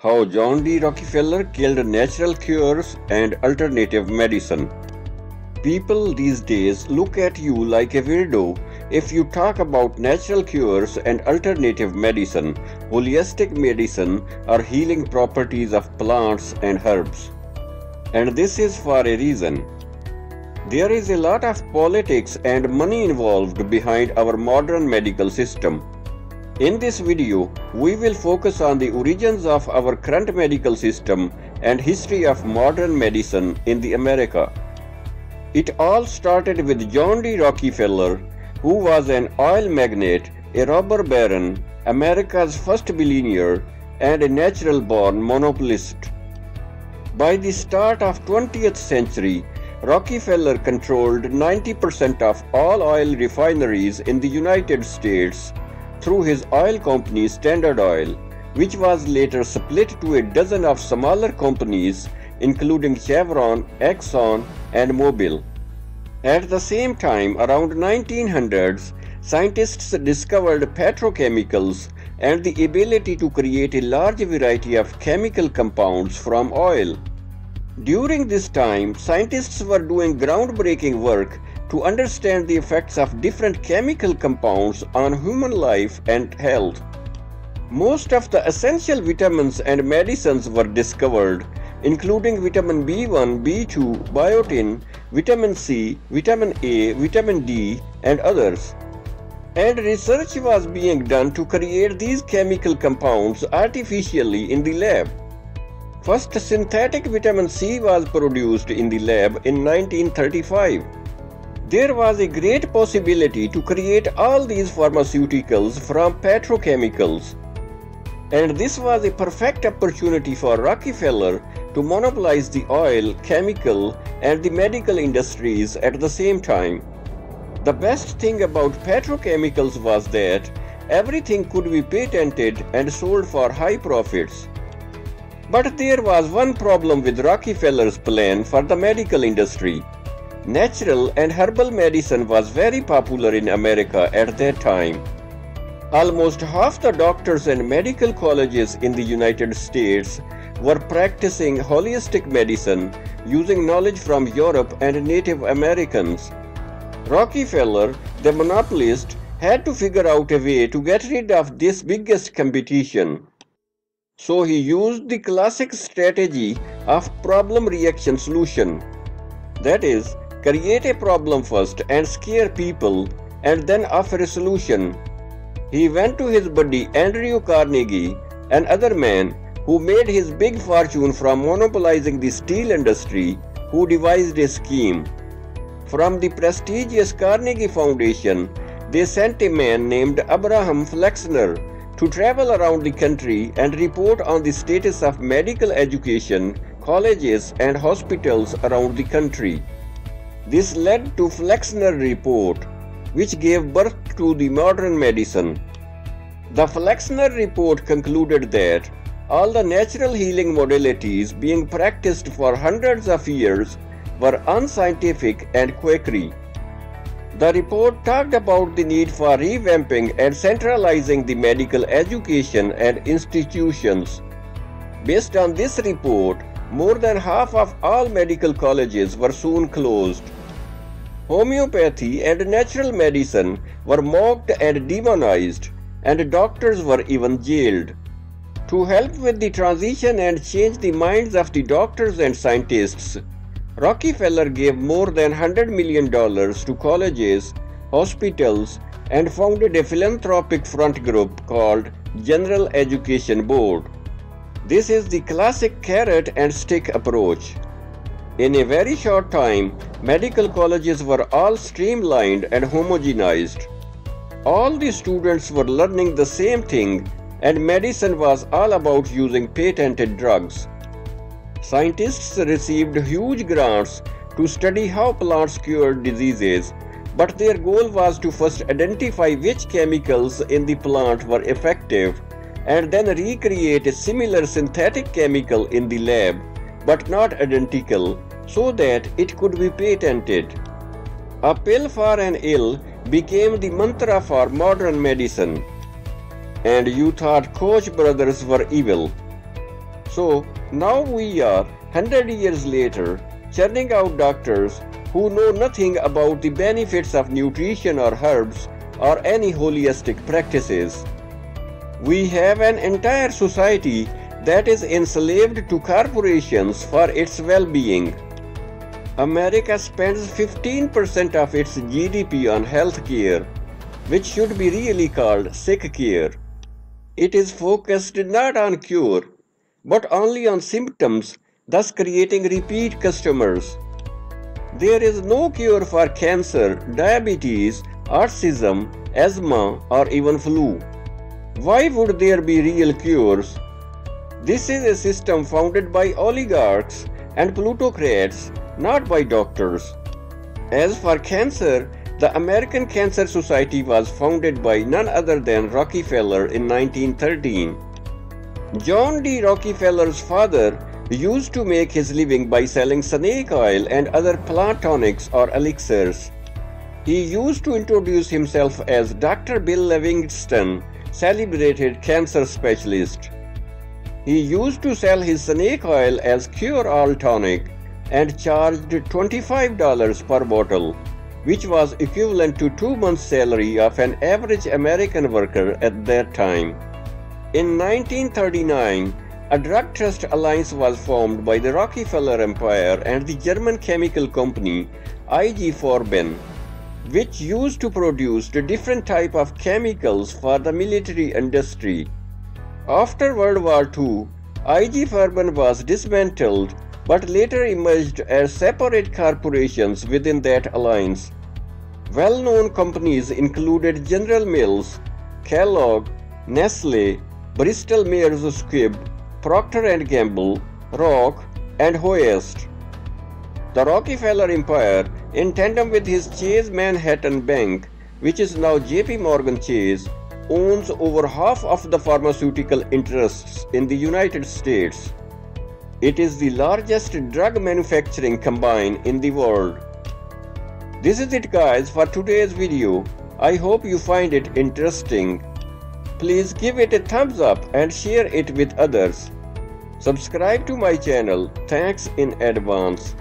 How John D. Rockefeller killed natural cures and alternative medicine. People these days look at you like a weirdo if you talk about natural cures and alternative medicine, holistic medicine, or healing properties of plants and herbs. And this is for a reason. There is a lot of politics and money involved behind our modern medical system. In this video, we will focus on the origins of our current medical system and history of modern medicine in the America. It all started with John D. Rockefeller, who was an oil magnate, a robber baron, America's first billionaire, and a natural-born monopolist. By the start of 20th century, Rockefeller controlled 90% of all oil refineries in the United States through his oil company Standard Oil, which was later split to a dozen of smaller companies including Chevron, Exxon, and Mobil. At the same time, around 1900s, scientists discovered petrochemicals and the ability to create a large variety of chemical compounds from oil. During this time, scientists were doing groundbreaking work to understand the effects of different chemical compounds on human life and health. Most of the essential vitamins and medicines were discovered, including vitamin B1, B2, biotin, vitamin C, vitamin A, vitamin D, and others. And research was being done to create these chemical compounds artificially in the lab. First synthetic vitamin C was produced in the lab in 1935. There was a great possibility to create all these pharmaceuticals from petrochemicals. And this was a perfect opportunity for Rockefeller to monopolize the oil, chemical, and the medical industries at the same time. The best thing about petrochemicals was that everything could be patented and sold for high profits. But there was one problem with Rockefeller's plan for the medical industry. Natural and herbal medicine was very popular in America at that time. Almost half the doctors and medical colleges in the United States were practicing holistic medicine using knowledge from Europe and Native Americans. Rockefeller, the monopolist, had to figure out a way to get rid of this biggest competition. So he used the classic strategy of problem-reaction solution. That is, create a problem first and scare people, and then offer a solution. He went to his buddy Andrew Carnegie, another man who made his big fortune from monopolizing the steel industry, who devised a scheme. From the prestigious Carnegie Foundation, they sent a man named Abraham Flexner to travel around the country and report on the status of medical education, colleges, and hospitals around the country. This led to Flexner Report, which gave birth to the modern medicine. The Flexner Report concluded that all the natural healing modalities being practiced for hundreds of years were unscientific and quackery. The report talked about the need for revamping and centralizing the medical education and institutions. Based on this report, more than half of all medical colleges were soon closed. Homeopathy and natural medicine were mocked and demonized, and doctors were even jailed. To help with the transition and change the minds of the doctors and scientists, Rockefeller gave more than $100 million to colleges, hospitals, and founded a philanthropic front group called General Education Board. This is the classic carrot and stick approach. In a very short time, medical colleges were all streamlined and homogenized. All the students were learning the same thing, and medicine was all about using patented drugs. Scientists received huge grants to study how plants cured diseases, but their goal was to first identify which chemicals in the plant were effective and then recreate a similar synthetic chemical in the lab, but not identical, so that it could be patented. A pill for an ill became the mantra for modern medicine. And you thought Koch brothers were evil. So now we are 100 years later churning out doctors who know nothing about the benefits of nutrition or herbs or any holistic practices. We have an entire society that is enslaved to corporations for its well-being. America spends 15% of its GDP on health care, which should be really called sick care. It is focused not on cure, but only on symptoms, thus creating repeat customers. There is no cure for cancer, diabetes, autism, asthma, or even flu. Why would there be real cures? This is a system founded by oligarchs and plutocrats, not by doctors. As for cancer, the American Cancer Society was founded by none other than Rockefeller in 1913. John D. Rockefeller's father used to make his living by selling snake oil and other plant tonics or elixirs. He used to introduce himself as Dr. Bill Livingston, celebrated cancer specialist. He used to sell his snake oil as cure-all tonic and charged $25 per bottle, which was equivalent to 2 months' salary of an average American worker at that time. In 1939, a drug trust alliance was formed by the Rockefeller Empire and the German chemical company IG Farben, which used to produce the different type of chemicals for the military industry. After World War II, IG Farben was dismantled but later emerged as separate corporations within that alliance. Well-known companies included General Mills, Kellogg, Nestle, Bristol-Myers Squibb, Procter & Gamble, Rock, and Hoist. The Rockefeller Empire, in tandem with his Chase Manhattan Bank, which is now JP Morgan Chase, owns over half of the pharmaceutical interests in the United States. It is the largest drug manufacturing combine in the world. This is it guys for today's video. I hope you find it interesting. Please give it a thumbs up and share it with others. Subscribe to my channel. Thanks in advance.